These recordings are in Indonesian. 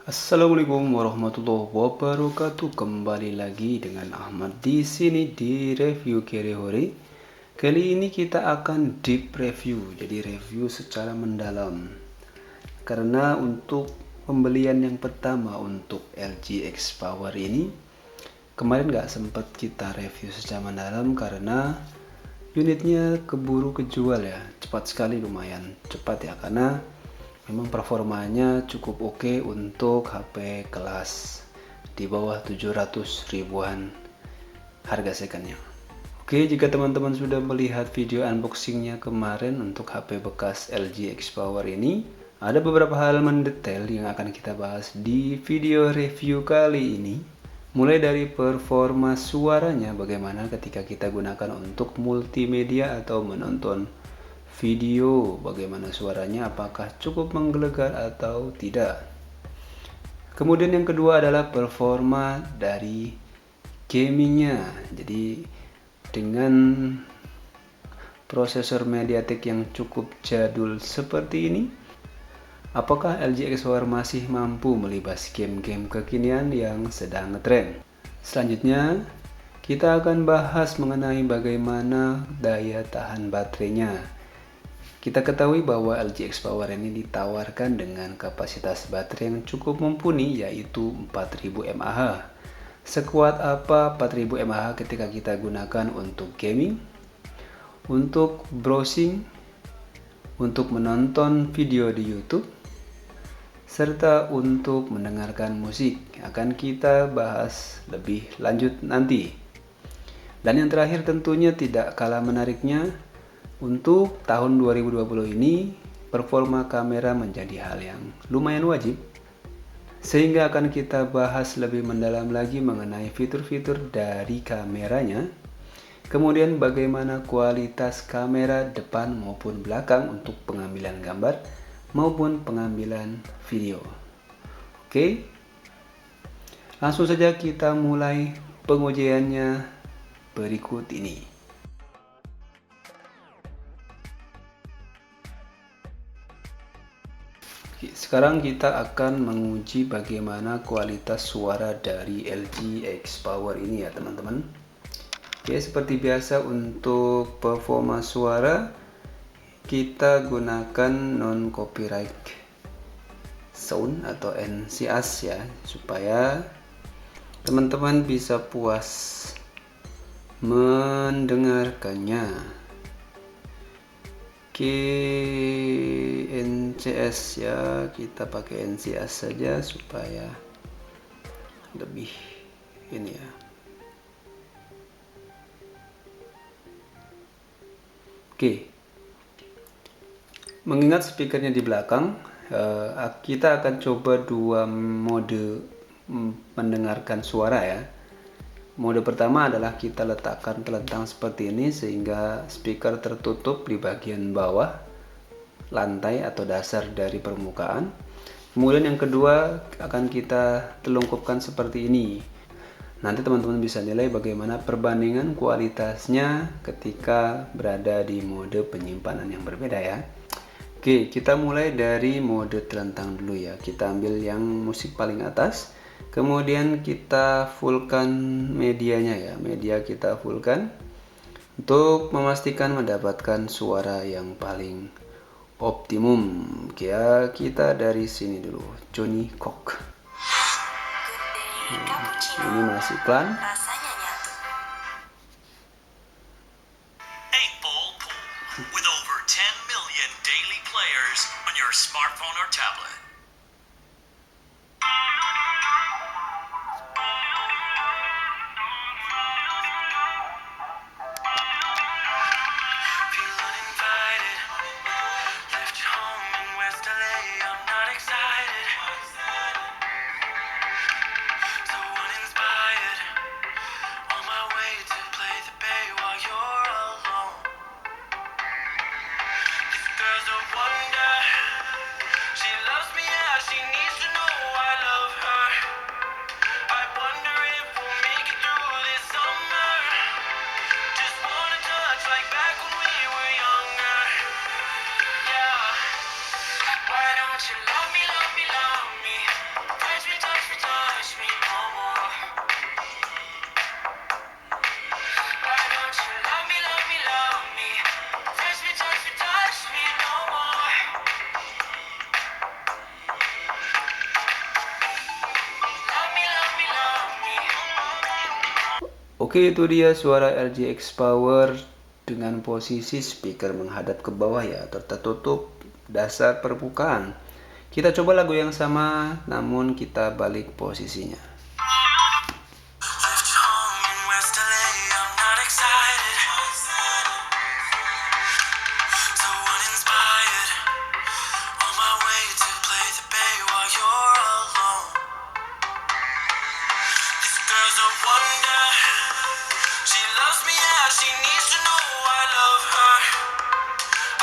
Assalamualaikum warahmatullahi wabarakatuh. Kembali lagi dengan Ahmad di sini di review Kirihori. Kali ini kita akan deep review, jadi review secara mendalam. Karena untuk pembelian yang pertama untuk LG X Power ini kemarin nggak sempat kita review secara mendalam karena unitnya keburu kejual ya, cepat sekali, lumayan cepat ya, karena memang performanya cukup oke untuk HP kelas di bawah 700 ribuan harga secondnya. Oke, jika teman-teman sudah melihat video unboxingnya kemarin untuk HP bekas LG X Power ini, ada beberapa hal mendetail yang akan kita bahas di video review kali ini. Mulai dari performa suaranya, bagaimana ketika kita gunakan untuk multimedia atau menonton video, bagaimana suaranya, apakah cukup menggelegar atau tidak. Kemudian yang kedua adalah performa dari gamingnya. Jadi dengan prosesor MediaTek yang cukup jadul seperti ini, apakah LG X Power masih mampu melibas game-game kekinian yang sedang ngetren? Selanjutnya, kita akan bahas mengenai bagaimana daya tahan baterainya. Kita ketahui bahwa LG X Power ini ditawarkan dengan kapasitas baterai yang cukup mumpuni, yaitu 4000 mAh. Sekuat apa 4000 mAh ketika kita gunakan untuk gaming, untuk browsing, untuk menonton video di YouTube, serta untuk mendengarkan musik? Akan kita bahas lebih lanjut nanti. Dan yang terakhir tentunya tidak kalah menariknya, untuk tahun 2020 ini performa kamera menjadi hal yang lumayan wajib, sehingga akan kita bahas lebih mendalam lagi mengenai fitur-fitur dari kameranya. Kemudian bagaimana kualitas kamera depan maupun belakang untuk pengambilan gambar maupun pengambilan video. Oke, langsung saja kita mulai pengujiannya berikut ini. Sekarang kita akan menguji bagaimana kualitas suara dari LG X Power ini ya teman-teman. Oke, seperti biasa untuk performa suara kita gunakan non copyright sound atau NCS ya, supaya teman-teman bisa puas mendengarkannya. Oke, NCS ya, kita pakai NCS saja supaya lebih ini ya. Oke, mengingat speakernya di belakang, kita akan coba dua mode mendengarkan suara ya. Mode pertama adalah kita letakkan telentang seperti ini sehingga speaker tertutup di bagian bawah lantai atau dasar dari permukaan. Kemudian yang kedua akan kita telungkupkan seperti ini. Nanti teman-teman bisa nilai bagaimana perbandingan kualitasnya ketika berada di mode penyimpanan yang berbeda ya. Oke, kita mulai dari mode telentang dulu ya. Kita ambil yang musik paling atas. Kemudian kita fullkan medianya ya. Media kita fullkan untuk memastikan mendapatkan suara yang paling optimum. Ya, kita dari sini dulu. Johnny Cock. Ini masih iklan. With over 10 million daily players on your smartphone or tablet. Feel uninvited. Left home in West LA. I'm not excited. So uninspired. Oke, itu dia suara LGX Power dengan posisi speaker menghadap ke bawah ya, atau tertutup dasar permukaan. Kita coba lagu yang sama, namun kita balik posisinya. Left home in West LA, I'm not excited. So uninspired. On my way to play the bay while you're alone. This girl's a wonder. She loves me as she needs to know I love her.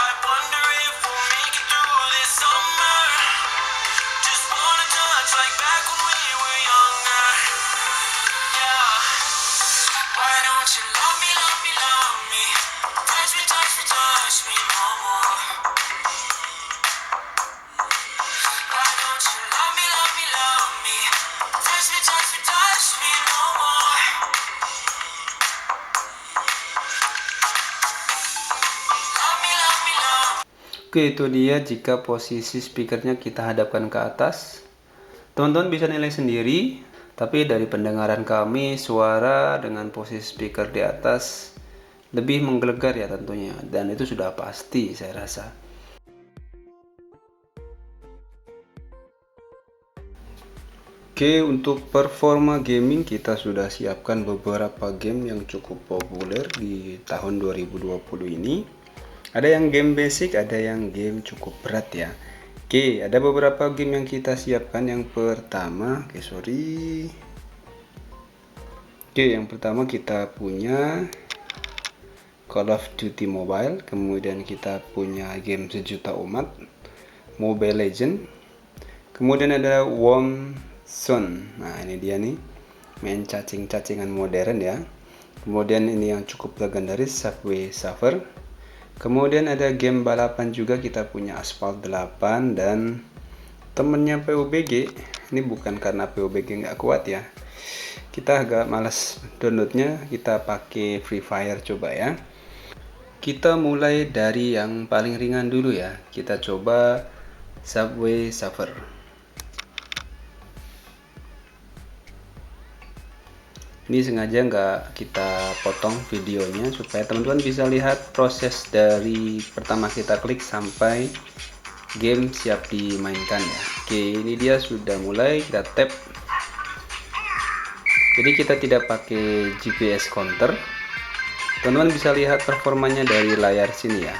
I wonder if we'll make it through this summer. Just wanna touch like back when we were younger. Yeah. Why don't you love me, love me, love me? Touch me, touch me, touch me no more. Why don't you love me, love me, love me? Touch me, touch me, touch me no more. Love me, love me, love me. Oke, itu dia jika posisi speakernya kita hadapkan ke atas. Teman-teman bisa nilai sendiri, tapi dari pendengaran kami suara dengan posisi speaker di atas lebih menggelegar ya tentunya, dan itu sudah pasti saya rasa. Oke, untuk performa gaming kita sudah siapkan beberapa game yang cukup populer di tahun 2020 ini. Ada yang game basic, ada yang game cukup berat ya. Oke, ada beberapa game yang kita siapkan. Yang pertama, yang pertama kita punya Call of Duty Mobile, kemudian kita punya game sejuta umat, Mobile Legend, kemudian ada Warm Zone. Nah, ini dia nih, main cacing-cacingan modern ya. Kemudian ini yang cukup legendaris, Subway Surfer. Kemudian ada game balapan juga, kita punya Asphalt 8 dan temennya PUBG. Ini bukan karena PUBG nggak kuat ya, kita agak malas downloadnya, kita pakai Free Fire coba ya. Kita mulai dari yang paling ringan dulu ya, kita coba Subway Surfer. Ini sengaja nggak kita potong videonya supaya teman-teman bisa lihat proses dari pertama kita klik sampai game siap dimainkan ya. Oke, ini dia sudah mulai, kita tap. Jadi kita tidak pakai GPS counter. Teman-teman bisa lihat performanya dari layar sini ya.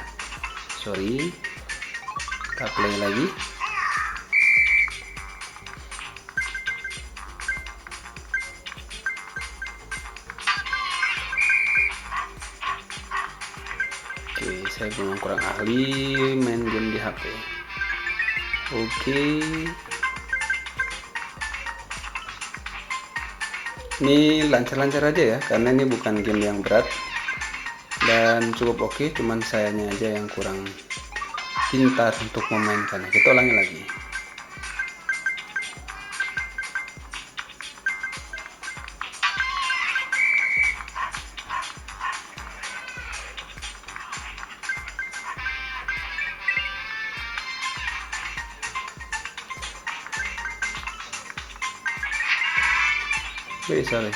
Sorry, kita play lagi. Oke, saya memang kurang ahli main game di HP. Oke, ini lancar-lancar aja ya, karena ini bukan game yang berat dan cukup oke. Cuman sayanya aja yang kurang pintar untuk memainkannya. Kita ulangi lagi. Sorry.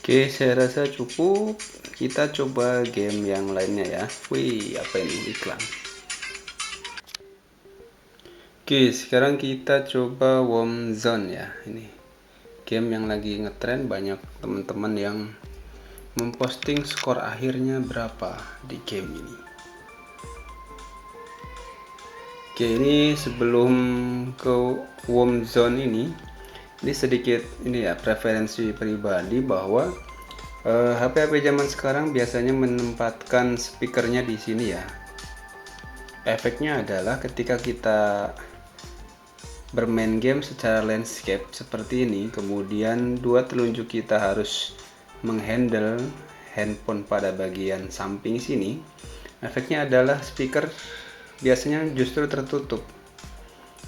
Oke, saya rasa cukup. Kita coba game yang lainnya ya. Wih, apa ini, iklan? Oke, sekarang kita coba Warm Zone ya. Ini game yang lagi ngetrend, banyak teman-teman yang memposting skor akhirnya berapa di game ini. Oke, ini sebelum ke Warm Zone ini sedikit ini ya, preferensi pribadi bahwa HP-HP zaman sekarang biasanya menempatkan speakernya di sini ya. Efeknya adalah ketika kita bermain game secara landscape seperti ini, kemudian dua telunjuk kita harus menghandle handphone pada bagian samping sini, efeknya adalah speaker biasanya justru tertutup.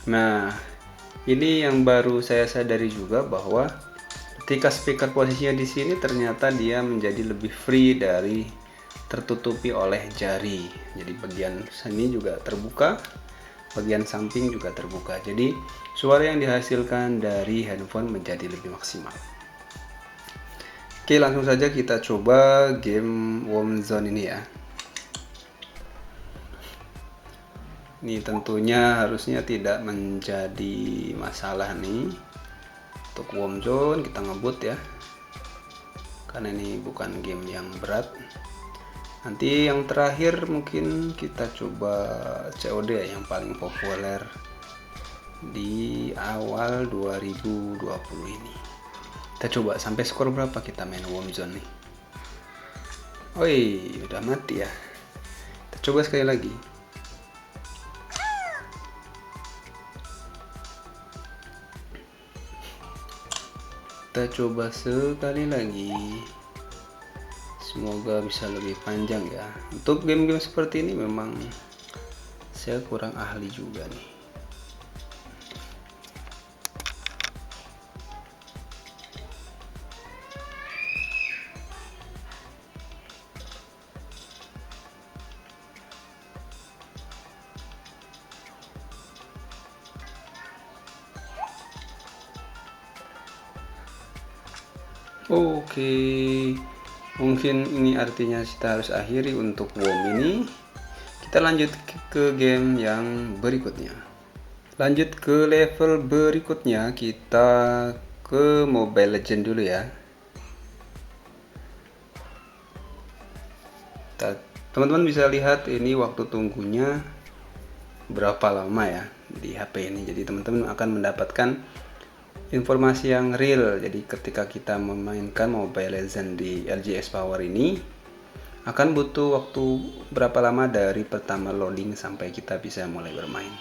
Nah, ini yang baru saya sadari juga, bahwa ketika speaker posisinya di sini ternyata dia menjadi lebih free dari tertutupi oleh jari. Jadi bagian sini juga terbuka, bagian samping juga terbuka. Jadi suara yang dihasilkan dari handphone menjadi lebih maksimal. Oke, langsung saja kita coba game Warm Zone ini ya. Ini tentunya harusnya tidak menjadi masalah nih. Untuk Warm Zone kita ngebut ya, karena ini bukan game yang berat. Nanti yang terakhir mungkin kita coba COD ya, yang paling populer di awal 2020 ini. Kita coba sampai skor berapa kita main Warm Zone nih. Oi, udah mati ya. Kita coba sekali lagi. Kita coba sekali lagi. Semoga bisa lebih panjang ya. Untuk game-game seperti ini memang saya kurang ahli juga nih. Oke, mungkin ini artinya kita harus akhiri untuk Warm ini. Kita lanjut ke game yang berikutnya. Lanjut ke level berikutnya, kita ke Mobile Legends dulu ya. Teman-teman bisa lihat ini waktu tunggunya berapa lama ya di HP ini. Jadi teman-teman akan mendapatkan informasi yang real. Jadi ketika kita memainkan Mobile Legends di LG X Power ini, akan butuh waktu berapa lama dari pertama loading sampai kita bisa mulai bermain.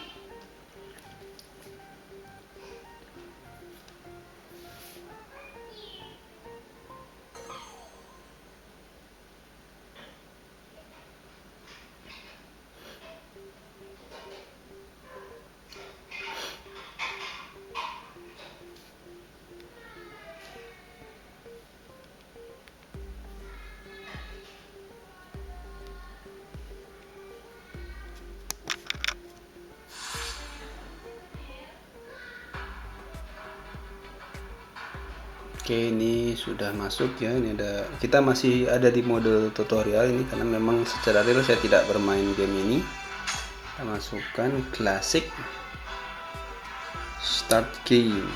Oke, ini sudah masuk ya. Ini kita masih ada di mode tutorial ini karena memang secara real saya tidak bermain game ini. Kita masukkan klasik, start game.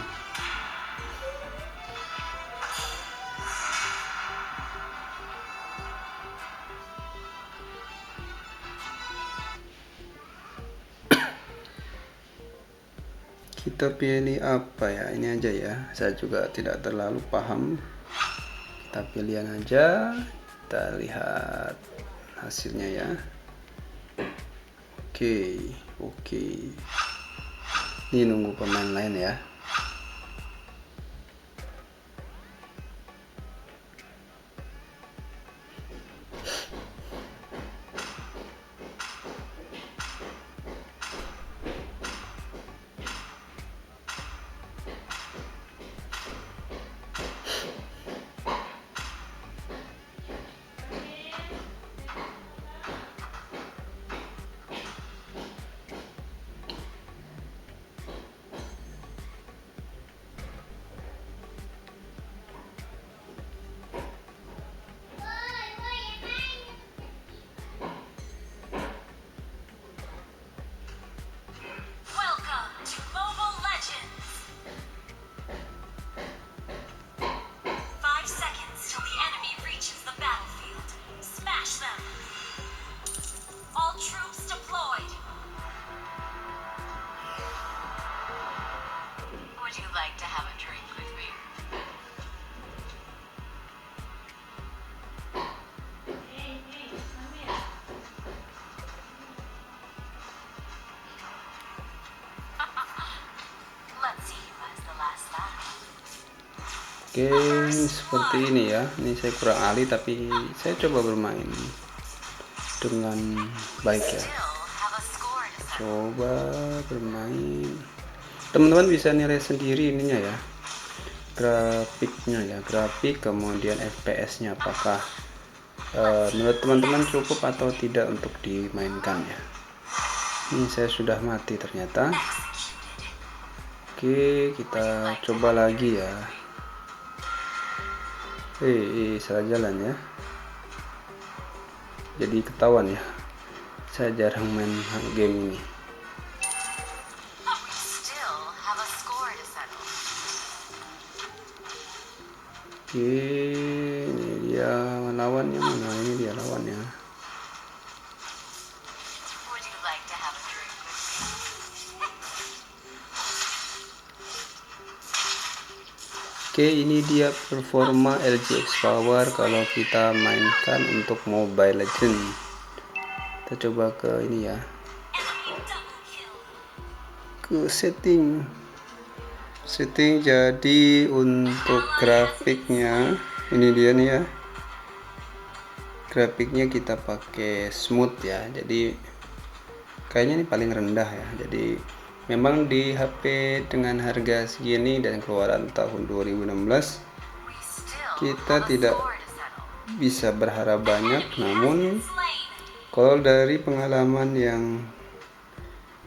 Kita pilih apa ya? Ini aja ya. Saya juga tidak terlalu paham. Kita pilihan aja. Kita lihat hasilnya ya. Oke. Ini nunggu pemain lain ya. Welcome to Mobile Legends. 5 seconds till the enemy reaches the battlefield. Smash them. All troops deployed. Would you like to have a drink with me? Oke, seperti ini ya. Ini saya kurang ahli tapi saya coba bermain dengan baik ya. Coba bermain. Teman-teman bisa nilai sendiri ininya ya. Grafiknya ya, grafik kemudian FPS-nya apakah menurut teman-teman cukup atau tidak untuk dimainkan ya. Ini saya sudah mati ternyata. Oke, kita coba lagi ya. Salah jalan ya. Jadi ketahuan ya. Saya jarang main game ini. Oke, ini dia lawannya mana? Ini dia lawannya. Oke, ini dia performa LG X Power kalau kita mainkan untuk Mobile Legends. Kita coba ke ini ya, ke setting. Jadi untuk grafiknya ini dia nih ya, grafiknya kita pakai smooth ya, jadi kayaknya ini paling rendah ya. Jadi memang di HP dengan harga segini dan keluaran tahun 2016 kita tidak bisa berharap banyak, namun kalau dari pengalaman yang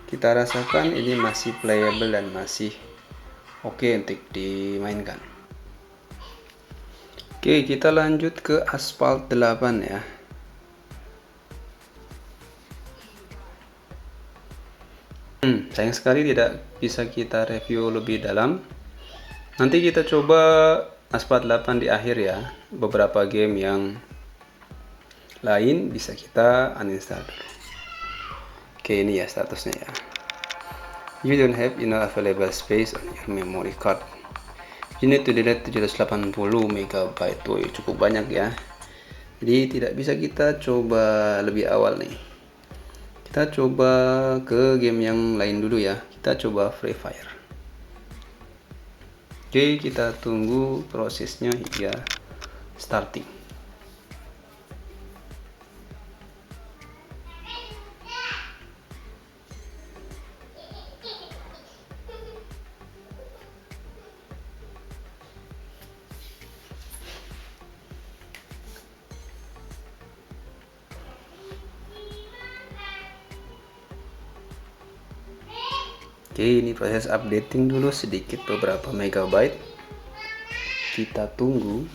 kita rasakan ini masih playable dan masih oke untuk dimainkan. Oke, kita lanjut ke Asphalt 8 ya. Sayang sekali tidak bisa kita review lebih dalam. Nanti kita coba Asphalt 8 di akhir ya. Beberapa game yang lain bisa kita uninstall dulu. Oke, ini ya statusnya ya. You don't have enough available space on your memory card. You need to delete 780 MB. Tuh, cukup banyak ya. Jadi tidak bisa kita coba lebih awal nih. Kita coba ke game yang lain dulu ya. Kita coba Free Fire. Oke, kita tunggu prosesnya hingga starting. Oke, ini proses updating dulu sedikit beberapa megabyte. Kita tunggu.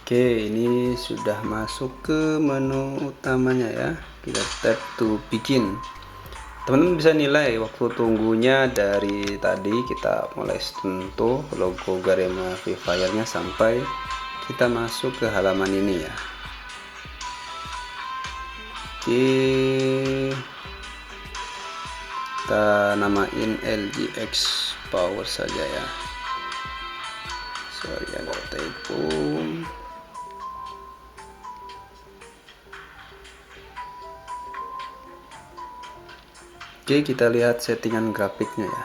Oke, ini sudah masuk ke menu utamanya ya. Kita tap to begin. Teman-teman bisa nilai waktu tunggunya dari tadi kita mulai sentuh logo Garena Free Fire-nya sampai kita masuk ke halaman ini ya. Oke, kita namain LG X Power saja ya. Sorry ada typo. Oke, kita lihat settingan grafiknya ya.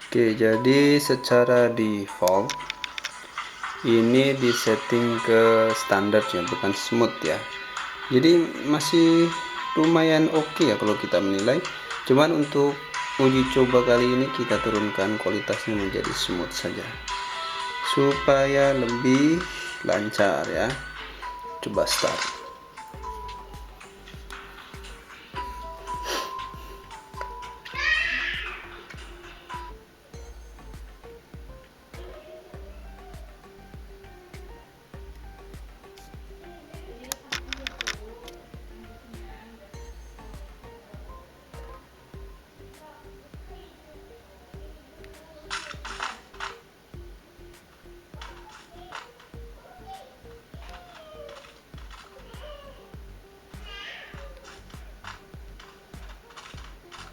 Oke, jadi secara default ini disetting ke standar ya, bukan smooth ya. Jadi masih lumayan oke ya kalau kita menilai. Cuman untuk uji coba kali ini kita turunkan kualitasnya menjadi smooth saja supaya lebih lancar ya. Coba start.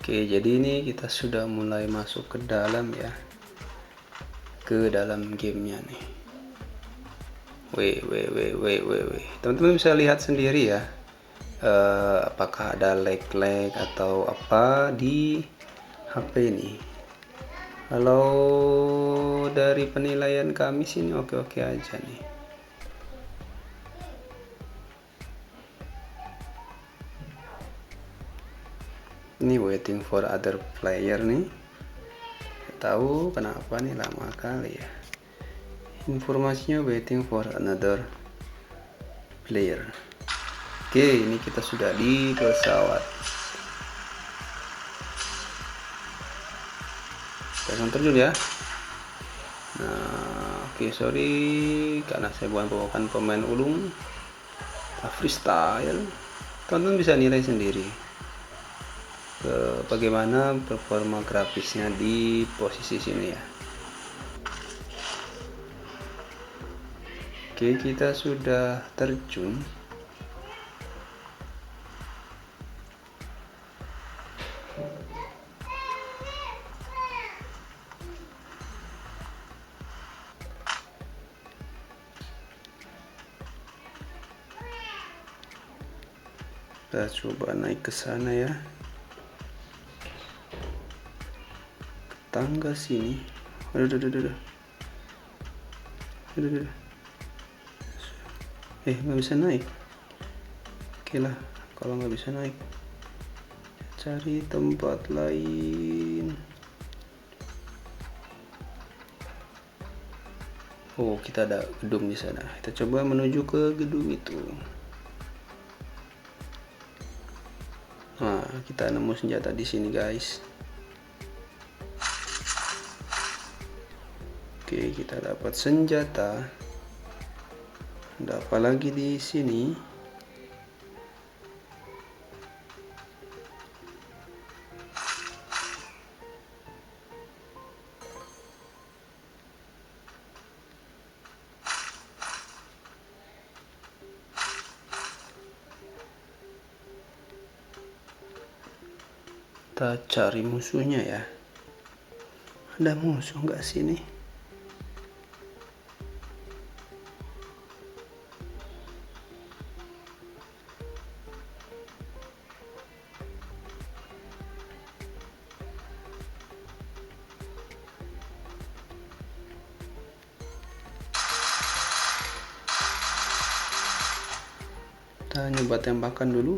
Oke, jadi ini kita sudah mulai masuk ke dalam ya, ke dalam gamenya nih. Weh. Teman-teman bisa lihat sendiri ya, apakah ada lag atau apa di HP ini. Kalau dari penilaian kami sini oke-oke aja nih. Ini waiting for other player nih. Tahu kenapa nih lama kali ya. Informasinya waiting for another player. Oke, ini kita sudah di pesawat. Langsung terjun ya. Nah, oke, sorry karena saya bukan bawakan pemain ulung. Freestyle. Teman-teman bisa nilai sendiri bagaimana performa grafisnya di posisi sini ya. Oke, kita sudah terjun. Kita coba naik ke sana ya, ke tangga sini. Aduh. Nggak bisa naik. Oke lah, kalau nggak bisa naik, cari tempat lain. Oh, kita ada gedung di sana. Kita coba menuju ke gedung itu. Nah, kita nemu senjata di sini, guys. Oke, kita dapat senjata. Ada apa lagi di sini? Kita cari musuhnya ya. Ada musuh nggak sini? Kita nyoba tembakan dulu.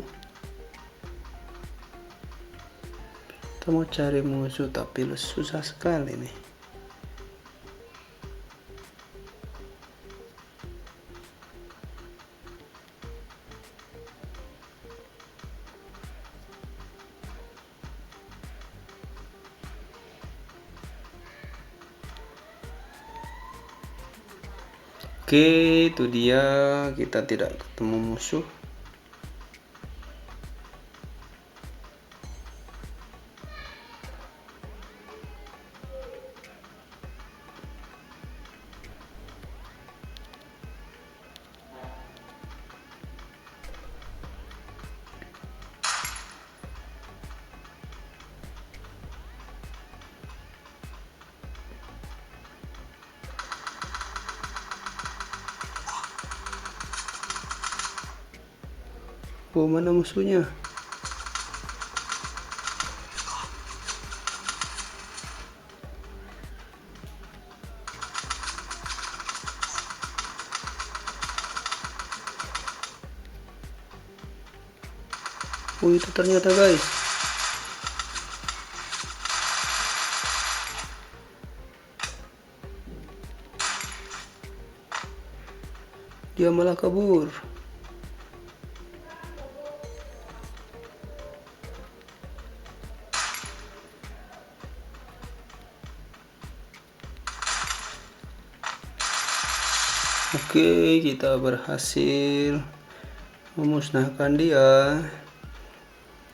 Kita mau cari musuh tapi susah sekali nih. Oke, itu dia, kita tidak ketemu musuh. Oh, mana musuhnya? Oh, itu ternyata, guys. Dia malah kabur. Oke, kita berhasil memusnahkan dia.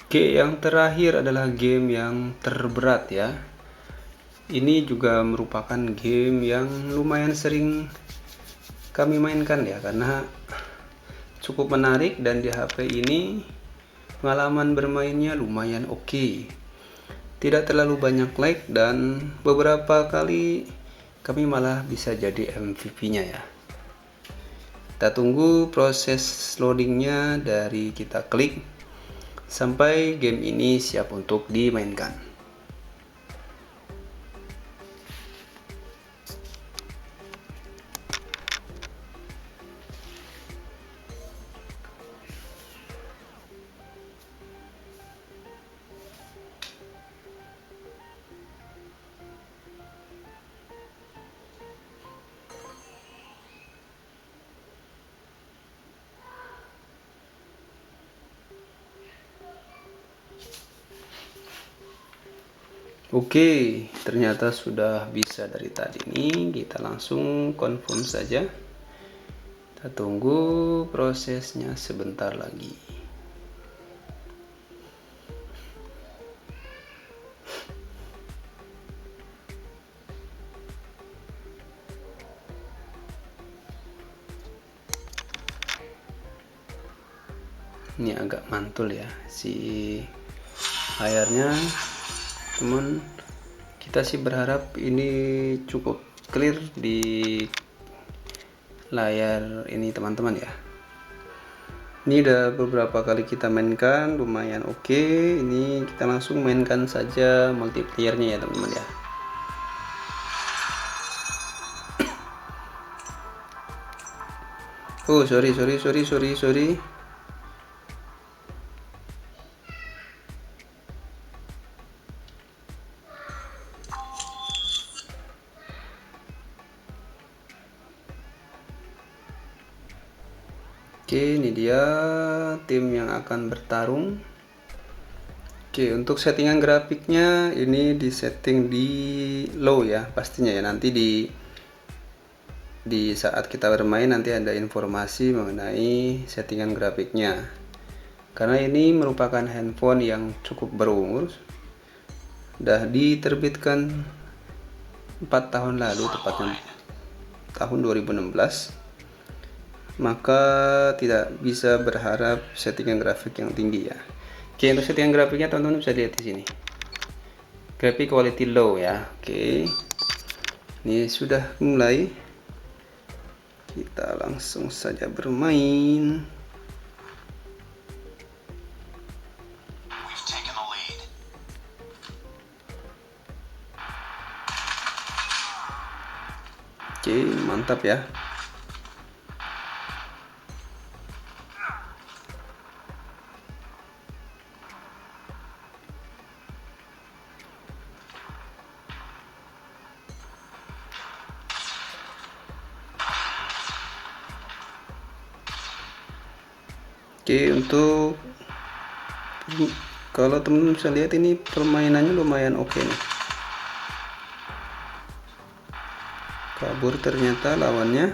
Oke, yang terakhir adalah game yang terberat ya. Ini juga merupakan game yang lumayan sering kami mainkan ya, karena cukup menarik dan di HP ini pengalaman bermainnya lumayan oke. tidak terlalu banyak lag, dan beberapa kali kami malah bisa jadi MVP-nya ya. Kita tunggu proses loadingnya dari kita klik sampai game ini siap untuk dimainkan. Oke, ternyata sudah bisa dari tadi nih. Kita langsung confirm saja. Kita tunggu prosesnya sebentar lagi. Ini agak mantul ya si layarnya, teman. Kita sih berharap ini cukup clear di layar ini teman-teman ya. Ini udah beberapa kali kita mainkan, lumayan oke. Ini kita langsung mainkan saja multiplayernya ya teman-teman ya. Oh sorry. Oke, ini dia tim yang akan bertarung. Oke, untuk settingan grafiknya ini disetting di low ya pastinya ya. Nanti di saat kita bermain nanti ada informasi mengenai settingan grafiknya. Karena ini merupakan handphone yang cukup berumur. Sudah diterbitkan 4 tahun lalu, tepatnya tahun 2016. Maka tidak bisa berharap settingan grafik yang tinggi ya. Oke, untuk settingan grafiknya teman-teman bisa lihat di sini. Graphic quality low ya. Oke. Ini sudah mulai. Kita langsung saja bermain. Oke, mantap ya. Oke, untuk kalau teman-teman bisa lihat ini permainannya lumayan oke nih. Kabur ternyata lawannya.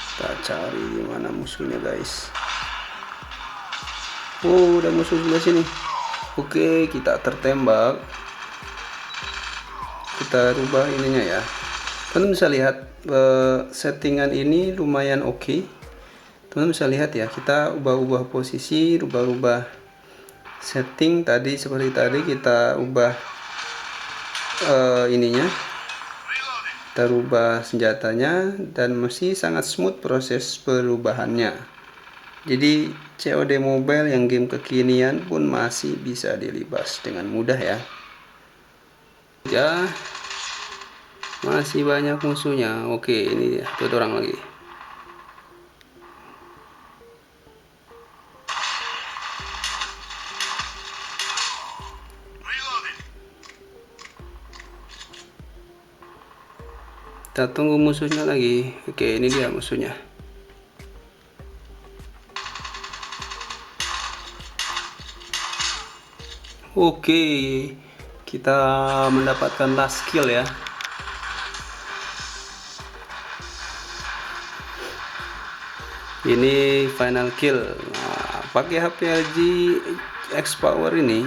Kita cari di mana musuhnya guys. Oh, udah musuh sebelah sini. Oke, kita tertembak. Kita rubah ininya ya. Teman bisa lihat settingan ini lumayan oke. Teman bisa lihat ya, kita ubah-ubah posisi, rubah-ubah setting tadi, seperti tadi kita ubah ininya, kita rubah senjatanya, dan masih sangat smooth proses perubahannya. Jadi COD Mobile yang game kekinian pun masih bisa dilibas dengan mudah ya. Ya, masih banyak musuhnya. Oke, ini dia, satu orang lagi. Kita tunggu musuhnya lagi. Oke, ini dia musuhnya. Oke, kita mendapatkan last kill ya. Ini final kill. Nah, pakai HP LG X Power ini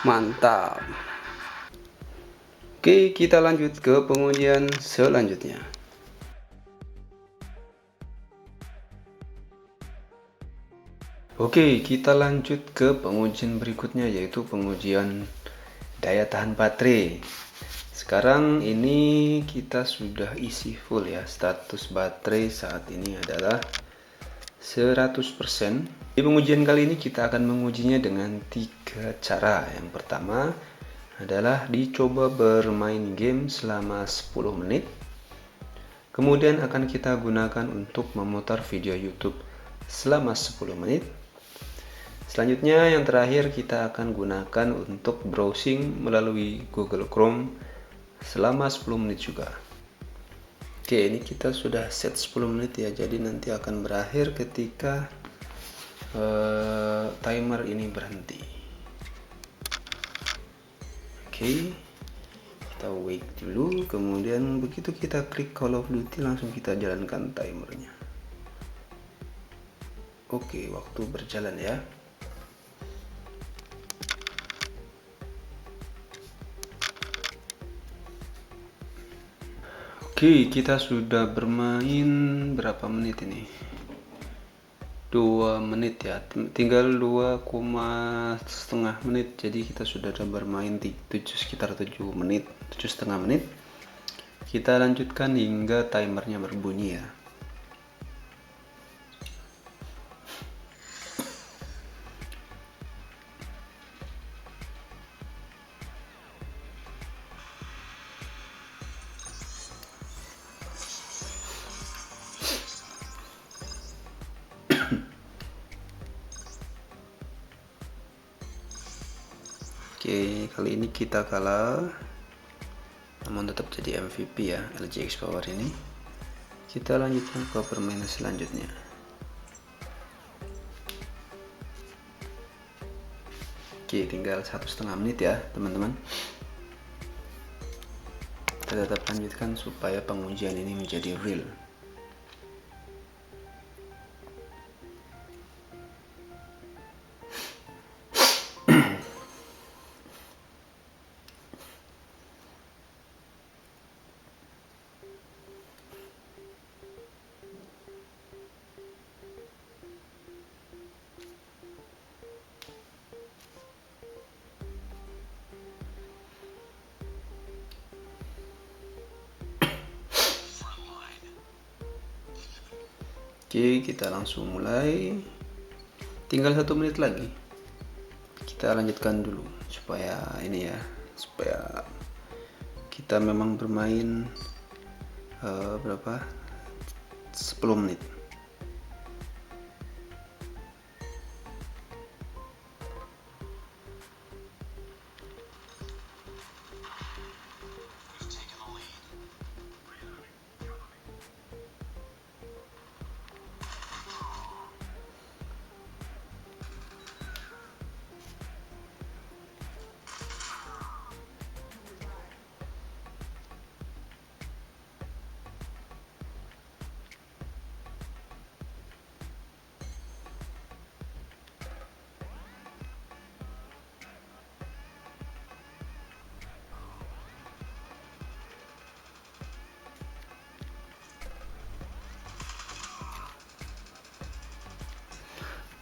mantap. Oke, kita lanjut ke pengujian selanjutnya. Oke, kita lanjut ke pengujian berikutnya, yaitu pengujian daya tahan baterai. Sekarang ini kita sudah isi full ya. Status baterai saat ini adalah 100%. Di pengujian kali ini kita akan mengujinya dengan 3 cara. Yang pertama adalah dicoba bermain game selama 10 menit. Kemudian akan kita gunakan untuk memutar video YouTube selama 10 menit. Selanjutnya yang terakhir kita akan gunakan untuk browsing melalui Google Chrome selama 10 menit juga. Oke, ini kita sudah set 10 menit ya, jadi nanti akan berakhir ketika timer ini berhenti. Oke, kita wait dulu, kemudian begitu kita klik Call of Duty langsung kita jalankan timernya. Oke, waktu berjalan ya. Oke, kita sudah bermain berapa menit ini? 2 menit ya, tinggal 2,5 menit. Jadi kita sudah bermain sekitar 7 menit, 7,5 menit. Kita lanjutkan hingga timernya berbunyi ya. Oke, kali ini kita kalah, namun tetap jadi MVP ya LG X Power ini. Kita lanjutkan ke permainan selanjutnya. Oke, tinggal 1,5 menit ya teman-teman. Kita tetap lanjutkan supaya pengujian ini menjadi real. Oke, kita langsung mulai. Tinggal 1 menit lagi. Kita lanjutkan dulu supaya ini ya, supaya kita memang bermain berapa? 10 menit.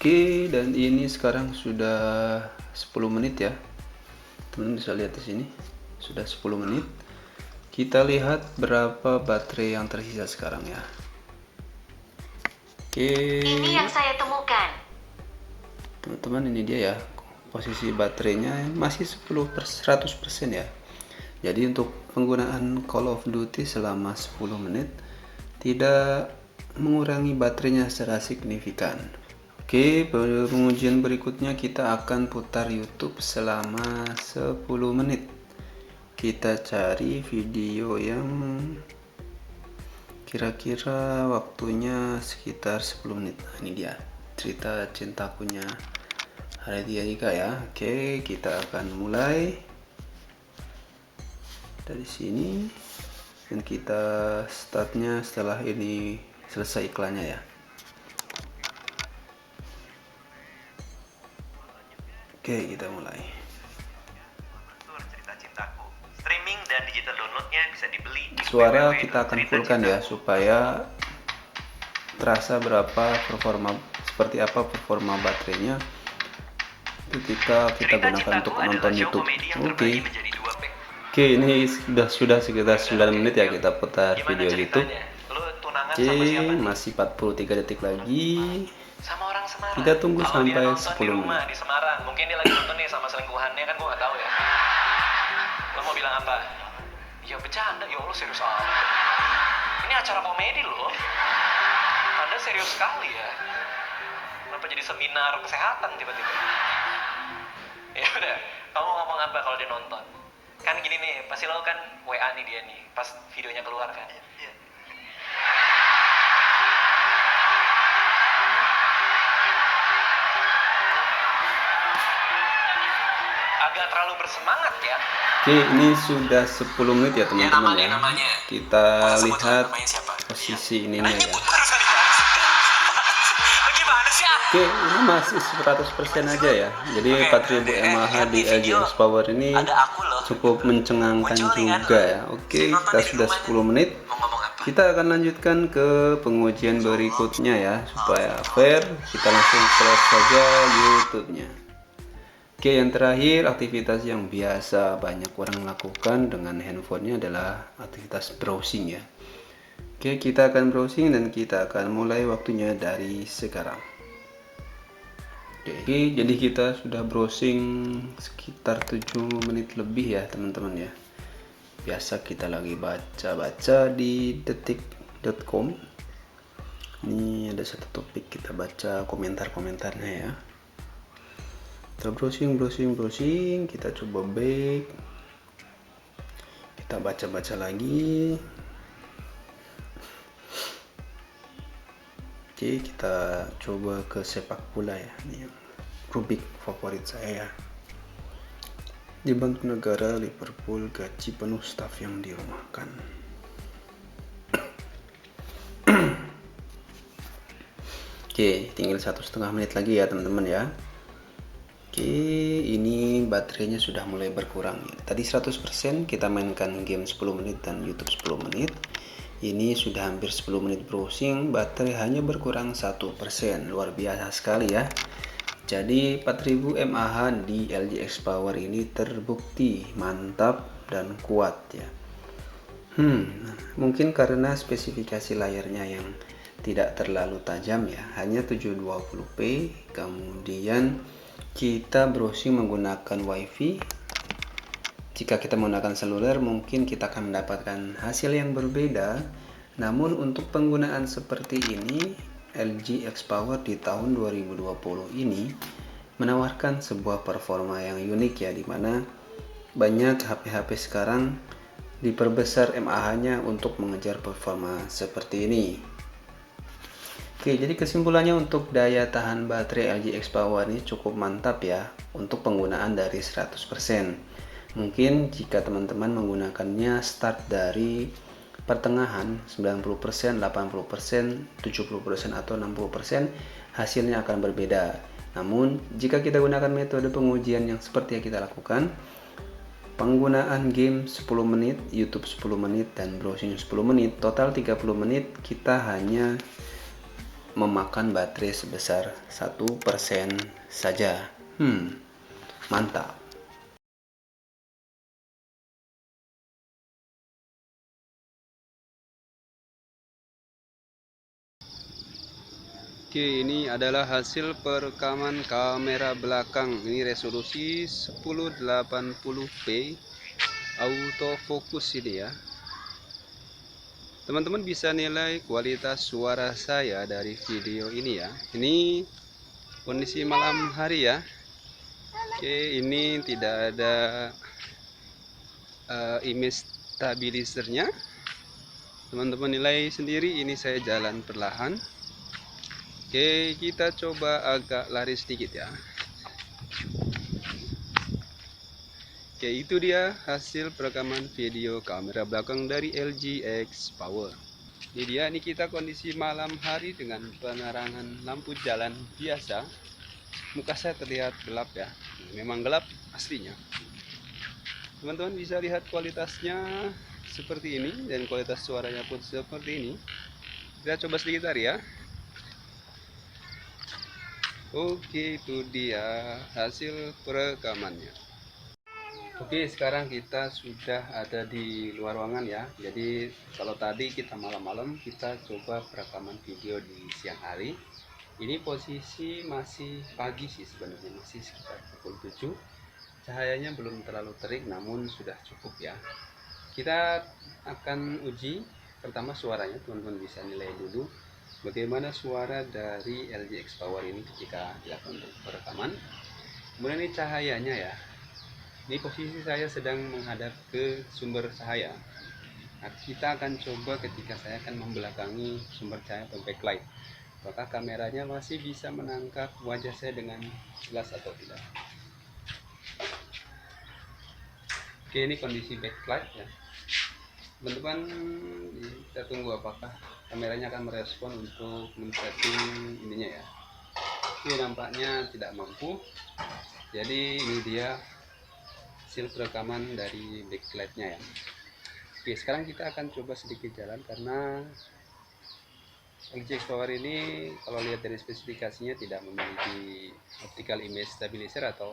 Oke, dan ini sekarang sudah 10 menit ya. Teman-teman bisa lihat di sini. Sudah 10 menit. Kita lihat berapa baterai yang tersisa sekarang ya. Oke. Ini yang saya temukan. Teman-teman, ini dia ya. Posisi baterainya masih 100% ya. Jadi untuk penggunaan Call of Duty selama 10 menit tidak mengurangi baterainya secara signifikan. Oke, pengujian berikutnya kita akan putar YouTube selama 10 menit. Kita cari video yang kira-kira waktunya sekitar 10 menit. Nah, ini dia cerita cintakunya Raditya Dika ya. Oke, kita akan mulai dari sini dan kita startnya setelah ini selesai iklannya ya. Oke, kita mulai. Cerita cintaku. Streaming dan digital downloadnya bisa dibeli di Suara www.ceritacintaku. kita akan fullkan ya supaya terasa berapa performa seperti apa performa baterainya ketika kita Cerita gunakan Cintaku untuk adalah nonton show YouTube. komedi yang Oke. terbagi menjadi 2 pack. Oke, ini sudah sekitar 9 menit ya kita putar Gimana video YouTube. ceritanya? Lu tunangan Oke, sama siapa nih? masih 43 detik lagi. Sama orang Semarang. Kita tunggu Kalau dia sampai nonton 10 di rumah menit. di Semarang, mungkin dia lagi nonton nih sama selingkuhannya, kan gua nggak tahu ya. Lo mau bilang apa? Ya bercanda, ya Allah serius amat. Ini acara komedi loh. Anda serius sekali ya. Kenapa jadi seminar kesehatan tiba-tiba? Ya udah, kamu ngomong apa kalau dia nonton? Kan gini nih, pasti lo kan WA nih dia nih, pas videonya keluar kan. Iya. Agak terlalu bersemangat ya. Oke, ini sudah 10 menit ya teman-teman ya. namanya. Kita Sebut lihat namanya siapa? posisi ininya ya. Gimana sih? Oke, ini masih 100% aja ya. Jadi 4000 mAh di LG X Power ini Ada aku loh. cukup mencengangkan juga ya. Oke, kita sudah 10 menit. Mau ngomong apa? Kita akan lanjutkan ke pengujian berikutnya ya. Supaya fair, kita langsung close saja YouTube-nya. Oke, yang terakhir aktivitas yang biasa banyak orang lakukan dengan handphonenya adalah aktivitas browsing ya. Oke, kita akan browsing dan kita akan mulai waktunya dari sekarang. Oke, jadi kita sudah browsing sekitar 7 menit lebih ya teman-teman ya. Biasa kita lagi baca-baca di detik.com. Ini ada satu topik, kita baca komentar-komentarnya ya. Kita browsing, kita coba back, kita baca-baca lagi. Oke, kita coba ke sepak bola ya. Ini yang rubrik favorit saya ya. Di Bank Negara Liverpool gaji penuh staf yang dirumahkan. Oke, tinggal 1,5 menit lagi ya teman-teman ya. Oke, ini baterainya sudah mulai berkurang ya. Tadi 100% kita mainkan game 10 menit dan YouTube 10 menit. Ini sudah hampir 10 menit browsing, baterai hanya berkurang 1%. Luar biasa sekali ya. Jadi 4000 mAh di LG X Power ini terbukti mantap dan kuat ya. Mungkin karena spesifikasi layarnya yang tidak terlalu tajam ya, hanya 720p. Kemudian kita browsing menggunakan WiFi. Jika kita menggunakan seluler mungkin kita akan mendapatkan hasil yang berbeda. Namun untuk penggunaan seperti ini, LG X Power di tahun 2020 ini menawarkan sebuah performa yang unik ya, dimana banyak HP-HP sekarang diperbesar mAh-nya untuk mengejar performa seperti ini. Oke, jadi kesimpulannya untuk daya tahan baterai LG X Power ini cukup mantap ya untuk penggunaan dari 100%. Mungkin jika teman-teman menggunakannya start dari pertengahan 90%, 80%, 70% atau 60%, hasilnya akan berbeda. Namun jika kita gunakan metode pengujian yang seperti yang kita lakukan, penggunaan game 10 menit, YouTube 10 menit, dan browsing 10 menit, total 30 menit, kita hanya memakan baterai sebesar 1% saja. Mantap. Oke, ini adalah hasil perekaman kamera belakang. Ini resolusi 1080p autofocus ini ya. Teman-teman bisa nilai kualitas suara saya dari video ini ya. Ini kondisi malam hari ya. Oke, ini tidak ada image stabilizernya. Teman-teman nilai sendiri, ini saya jalan perlahan. Oke, kita coba agak lari sedikit ya. Oke, itu dia hasil perekaman video kamera belakang dari LG X Power. Ini dia, ini kita kondisi malam hari dengan penerangan lampu jalan biasa. Muka saya terlihat gelap ya, memang gelap aslinya. Teman-teman bisa lihat kualitasnya seperti ini dan kualitas suaranya pun seperti ini. Kita coba sedikit lari ya. Oke, itu dia hasil perekamannya. Oke, sekarang kita sudah ada di luar ruangan ya. Jadi kalau tadi kita malam-malam, kita coba perekaman video di siang hari. Ini posisi masih pagi sih sebenarnya, masih sekitar pukul 7. Cahayanya belum terlalu terik, namun sudah cukup ya. Kita akan uji pertama suaranya, teman-teman bisa nilai dulu bagaimana suara dari LG X Power ini ketika dilakukan untuk perekaman. Kemudian ini cahayanya ya. Ini posisi saya sedang menghadap ke sumber cahaya. Nah, kita akan coba ketika saya akan membelakangi sumber cahaya atau backlight. Apakah kameranya masih bisa menangkap wajah saya dengan jelas atau tidak. Oke, ini kondisi backlight ya. Teman-teman, kita tunggu apakah kameranya akan merespon untuk men-setting ininya ya. Oke, nampaknya tidak mampu. Jadi ini dia hasil perekaman dari backlightnya ya. Oke, sekarang kita akan coba sedikit jalan karena LG X Power ini kalau lihat dari spesifikasinya tidak memiliki optical image stabilizer atau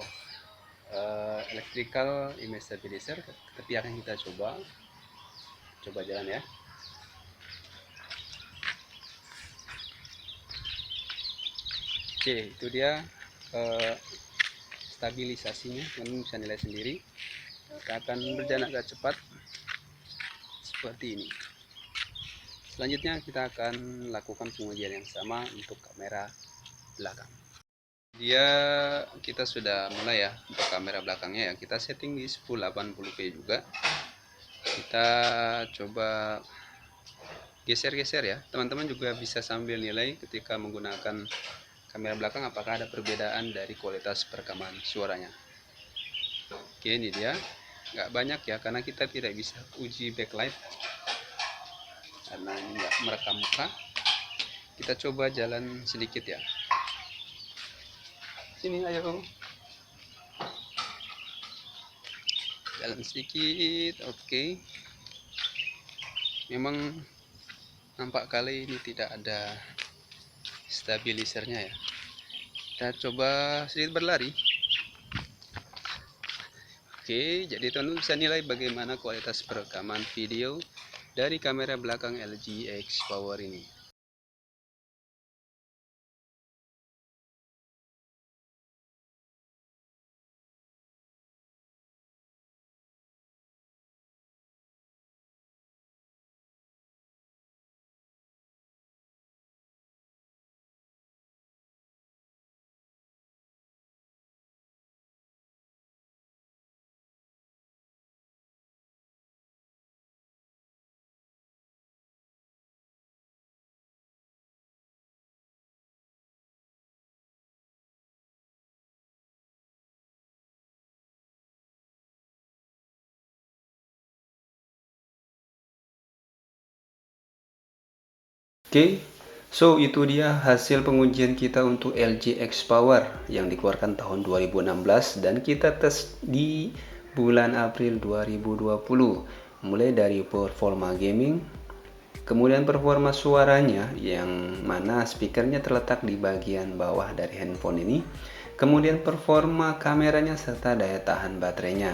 electrical image stabilizer, tapi akan kita coba jalan ya. Oke, itu dia stabilisasinya, teman-teman bisa nilai sendiri. Kita akan berjalan agak cepat seperti ini. Selanjutnya kita akan lakukan pengujian yang sama untuk kamera belakang. Kita sudah mulai ya untuk kamera belakangnya ya. Kita setting di 1080p juga. Kita coba geser-geser ya. Teman-teman juga bisa sambil nilai ketika menggunakan kamera belakang apakah ada perbedaan dari kualitas perekaman suaranya. Oke, ini dia. Nggak banyak ya karena kita tidak bisa uji backlight karena ini nggak merekam muka. Kita coba jalan sedikit ya. Sini, ayo. Jalan sedikit, oke. Memang nampak kali ini tidak ada stabilisernya ya. Kita coba sedikit berlari. Oke, jadi teman-teman bisa nilai bagaimana kualitas perekaman video dari kamera belakang LG X Power ini. Oke, so itu dia hasil pengujian kita untuk LG X Power yang dikeluarkan tahun 2016 dan kita tes di bulan April 2020. Mulai dari performa gaming, kemudian performa suaranya yang mana speakernya terletak di bagian bawah dari handphone ini, kemudian performa kameranya serta daya tahan baterainya.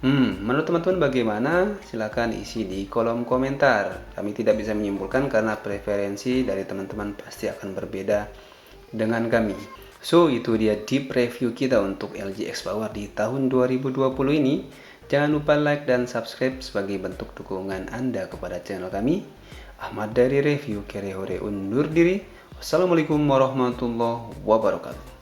Menurut teman-teman bagaimana? Silahkan isi di kolom komentar. Kami tidak bisa menyimpulkan karena preferensi dari teman-teman pasti akan berbeda dengan kami. So, itu dia deep review kita untuk LG X Power di tahun 2020 ini. Jangan lupa like dan subscribe sebagai bentuk dukungan Anda kepada channel kami. Ahmad dari Review Kerehore undur diri. Wassalamualaikum warahmatullahi wabarakatuh.